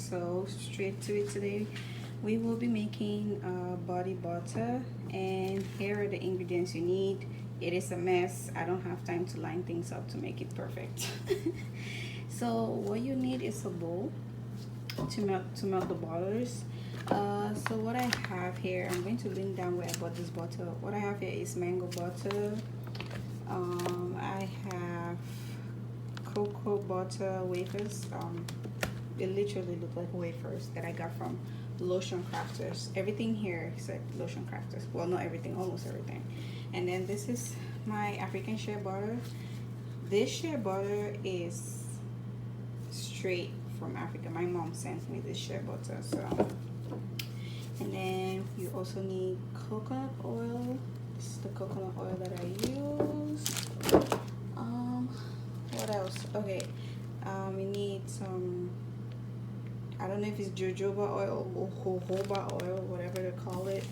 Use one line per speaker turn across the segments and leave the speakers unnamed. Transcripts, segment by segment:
So straight to it today. We will be making body butter, and here are the ingredients you need. It is a mess. I don't have time to line things up to make it perfect. So what you need is a bowl to melt the butters. So what I have here, I'm going to link down where I bought this butter. What I have here is mango butter. I have cocoa butter wafers. It literally look like wafers that I got from Lotion Crafters. Everything here except Lotion Crafters. Well, not everything, almost everything. And then this is my African shea butter. This shea butter is straight from Africa. My mom sent me this shea butter. So, and then you also need coconut oil. This is the coconut oil that I use. What else? Okay, we need some, I don't know if it's jojoba oil or jojoba oil, whatever they call it.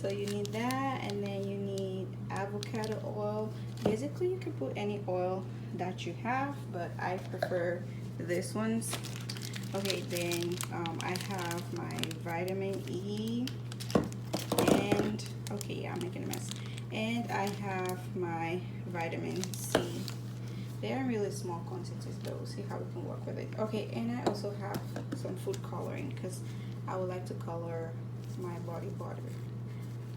So you need that, and then you need avocado oil. Basically, you can put any oil that you have, but I prefer this ones. Okay, then I have my vitamin E, and okay, yeah, I'm making a mess. And I have my vitamin C. They are really small quantities though. See how we can work with it. Okay, and I also have some food coloring because I would like to color my body butter.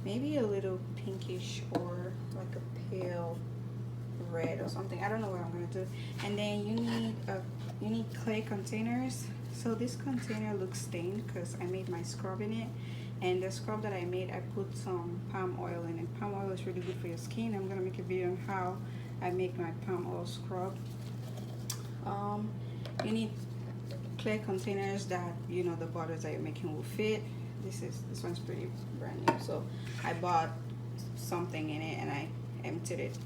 Maybe a little pinkish or like a pale red or something. I don't know what I'm gonna do. And then you need clay containers. So this container looks stained because I made my scrub in it. And the scrub that I made, I put some palm oil in it. Palm oil is really good for your skin. I'm gonna make a video on how I make my palm oil scrub. You need clay containers that the butters that you're making will fit. This one's pretty brand new, so I bought something in it and I emptied it.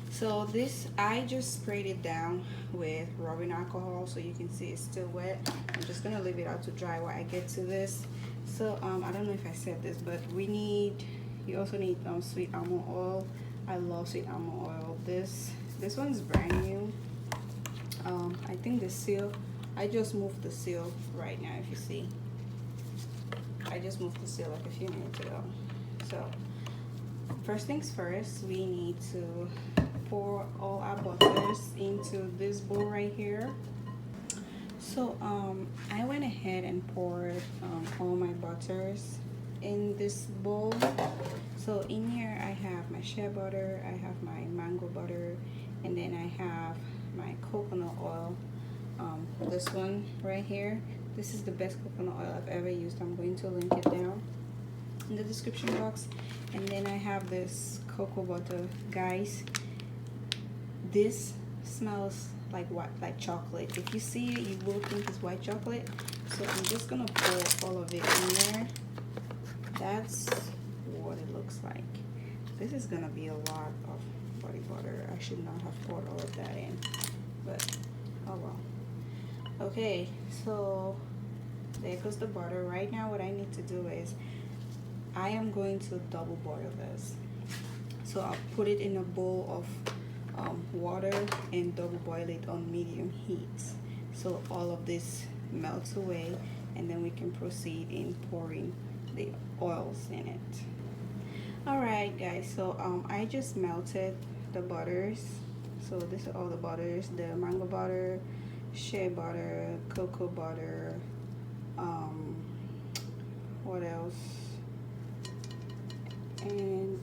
So this, I just sprayed it down with rubbing alcohol so you can see it's still wet. I'm just gonna leave it out to dry while I get to this. So I don't know if I said this, but you also need sweet almond oil. I love sweet almond oil. This one's brand new. I think the seal, I just moved the seal right now, if you see. I just moved the seal like a few minutes ago. So first things first, we need to pour all our butters into this bowl right here. So I went ahead and poured all my butters in this bowl. So in here I have my shea butter, I have my mango butter, and then I have my coconut oil. This one right here, this is the best coconut oil I've ever used. I'm going to link it down in the description box. And then I have this cocoa butter. Guys, this smells like what? Like chocolate. If you see it, you will think it's white chocolate. So I'm just gonna pour all of it in there. That's what it looks like. This is gonna be a lot of body butter. I should not have poured all of that in, but oh well. Okay, so there goes the butter. Right now what I need to do is I am going to double boil this. So I'll put it in a bowl of water and double boil it on medium heat, so all of this melts away, and then we can proceed in pouring the oils in it. Alright guys, so I just melted the butters. So this is all the butters: the mango butter, shea butter, cocoa butter, what else, and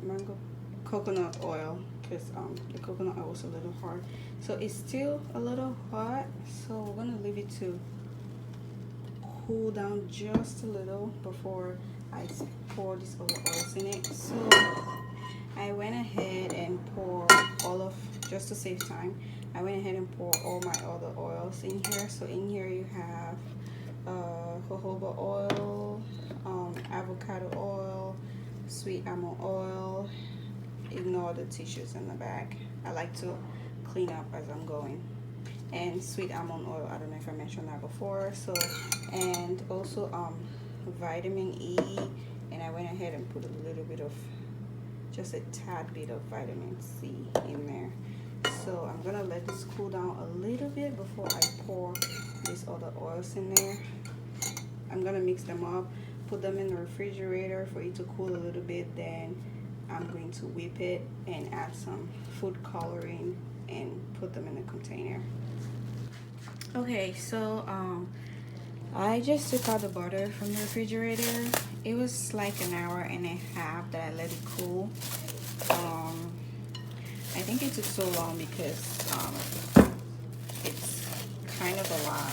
coconut oil, because the coconut oil was a little hard, so it's still a little hot, so we're gonna leave it to cool down just a little before I pour these other oils in it. So I went ahead and poured just to save time, I went ahead and poured all my other oils in here. So in here you have jojoba oil, avocado oil, sweet almond oil. Ignore the tissues in the back. I like to clean up as I'm going. And sweet almond oil, I don't know if I mentioned that before. So, and also vitamin E, and I went ahead and put a little bit of, just a tad bit of vitamin C in there. So I'm gonna let this cool down a little bit before I pour these other oils in there. I'm gonna mix them up, put them in the refrigerator for it to cool a little bit. Then I'm going to whip it and add some food coloring and put them in a container. Okay, so I just took out the butter from the refrigerator. It was like an hour and a half that I let it cool. I think it took so long because it's kind of a lot.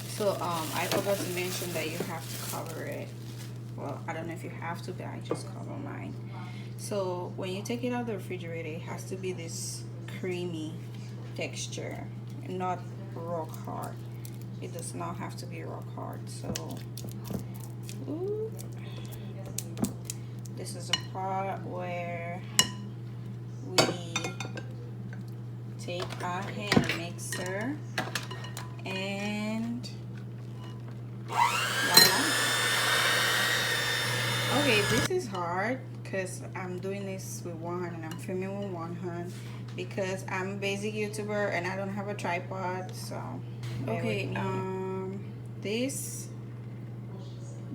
So I forgot to mention that you have to cover it. Well, I don't know if you have to, but I just cover mine. So when you take it out of the refrigerator, it has to be this creamy texture, not rock hard. It does not have to be rock hard. So ooh, this is a part where we take our hand mixer and voila. Okay, this is hard because I'm doing this with one hand and I'm filming with one hand because I'm a basic YouTuber and I don't have a tripod. So okay,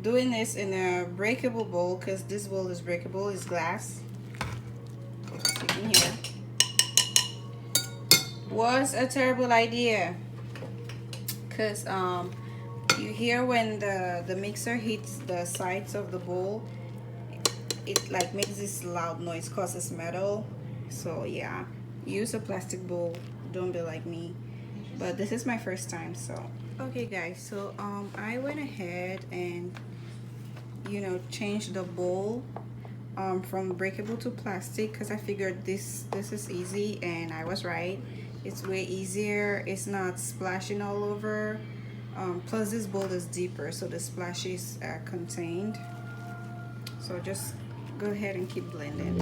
doing this in a breakable bowl, because this bowl is breakable, is glass, as you can hear, was a terrible idea, because you hear when the mixer hits the sides of the bowl, it like makes this loud noise because it's metal. So yeah, use a plastic bowl, don't be like me. But this is my first time. So okay guys, so I went ahead and changed the bowl from breakable to plastic because I figured this is easy, and I was right. It's way easier. It's not splashing all over. Plus this bowl is deeper, so the splashes are contained. So just go ahead and keep blending.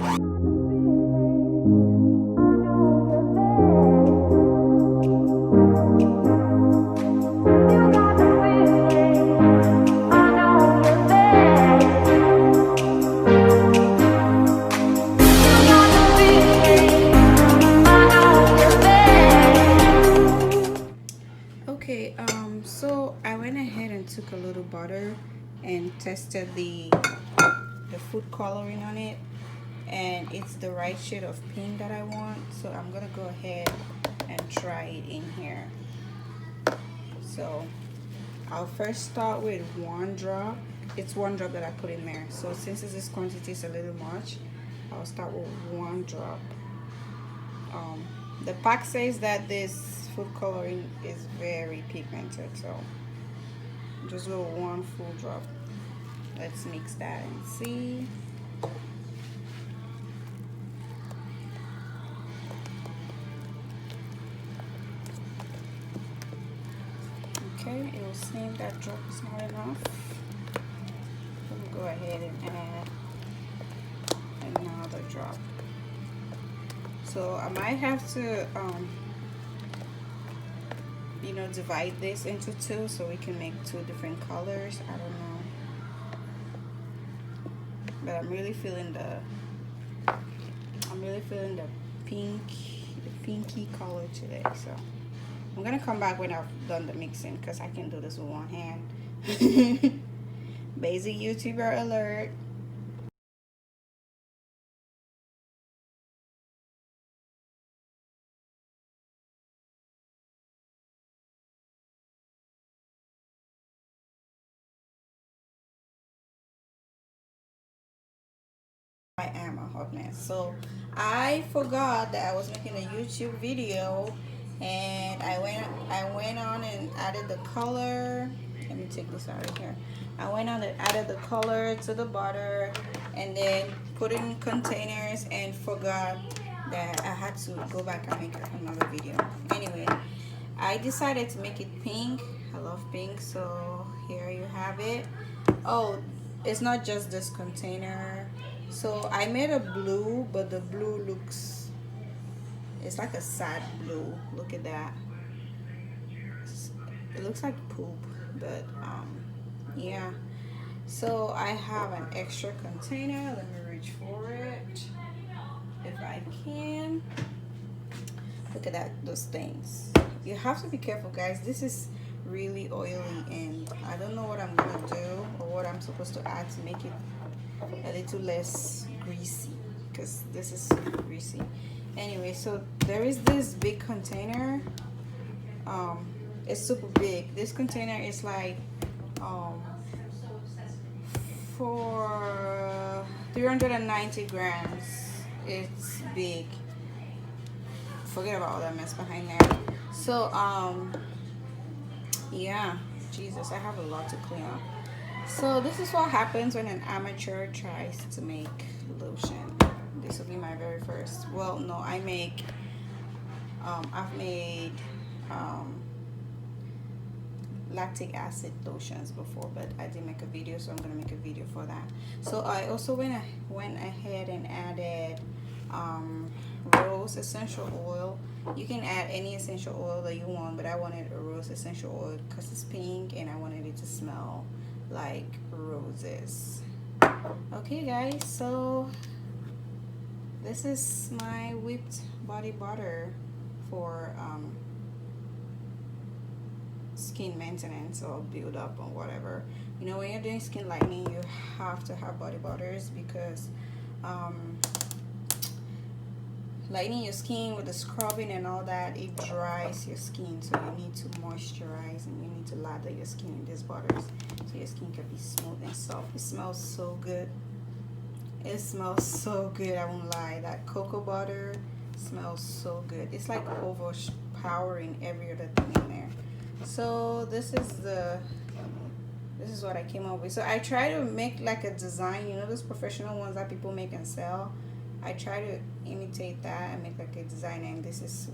Okay, so I went ahead and took a little butter and tested the food coloring on it, and it's the right shade of pink that I want. So I'm gonna go ahead and try it in here. So I'll first start with one drop. It's one drop that I put in there. So since this quantity is a little much, I'll start with one drop. The pack says that this food coloring is very pigmented, so just go one full drop. Let's mix that and see. Okay, it will seem that drop is not enough. Let me go ahead and add another drop. So I might have to divide this into two so we can make two different colors. I don't know, but I'm really feeling the pinky color today. So I'm gonna come back when I've done the mixing because I can do this with one hand. Basic YouTuber alert. I am a hot mess. So I forgot that I was making a YouTube video, and I went on and added the color. Let me take this out of here. I went on and added the color to the butter, and then put it in containers, and forgot that I had to go back and make another video. Anyway, I decided to make it pink. I love pink, so here you have it. Oh, it's not just this container. So I made a blue, but the blue it's like a sad blue. Look at that. It looks like poop, but yeah. So I have an extra container. Let me reach for it if I can. Look at that, those things. You have to be careful, guys. This is really oily, and I don't know what I'm gonna do or what I'm supposed to add to make it a little less greasy, because this is super greasy. Anyway, so there is this big container. It's super big. This container is like for 390 grams. It's big. Forget about all that mess behind there. So yeah, Jesus, I have a lot to clean up. So this is what happens when an amateur tries to make lotion. This will be my very first. Well, no, I've made lactic acid lotions before, but I didn't make a video, so I'm gonna make a video for that. So I also went ahead and added rose essential oil. You can add any essential oil that you want, but I wanted a rose essential oil because it's pink and I wanted it to smell like roses. Okay guys, so this is my whipped body butter for skin maintenance or build up or whatever. You know, when you're doing skin lightening, you have to have body butters because lightening your skin with the scrubbing and all that, it dries your skin, so you need to moisturize and you need to lather your skin in these butters so your skin can be smooth and soft. It smells so good. It smells so good, I won't lie. That cocoa butter smells so good. It's like overpowering every other thing in there. So this is what I came up with. So I try to make like a design, you know, those professional ones that people make and sell. I try to imitate that and make like a design, and this is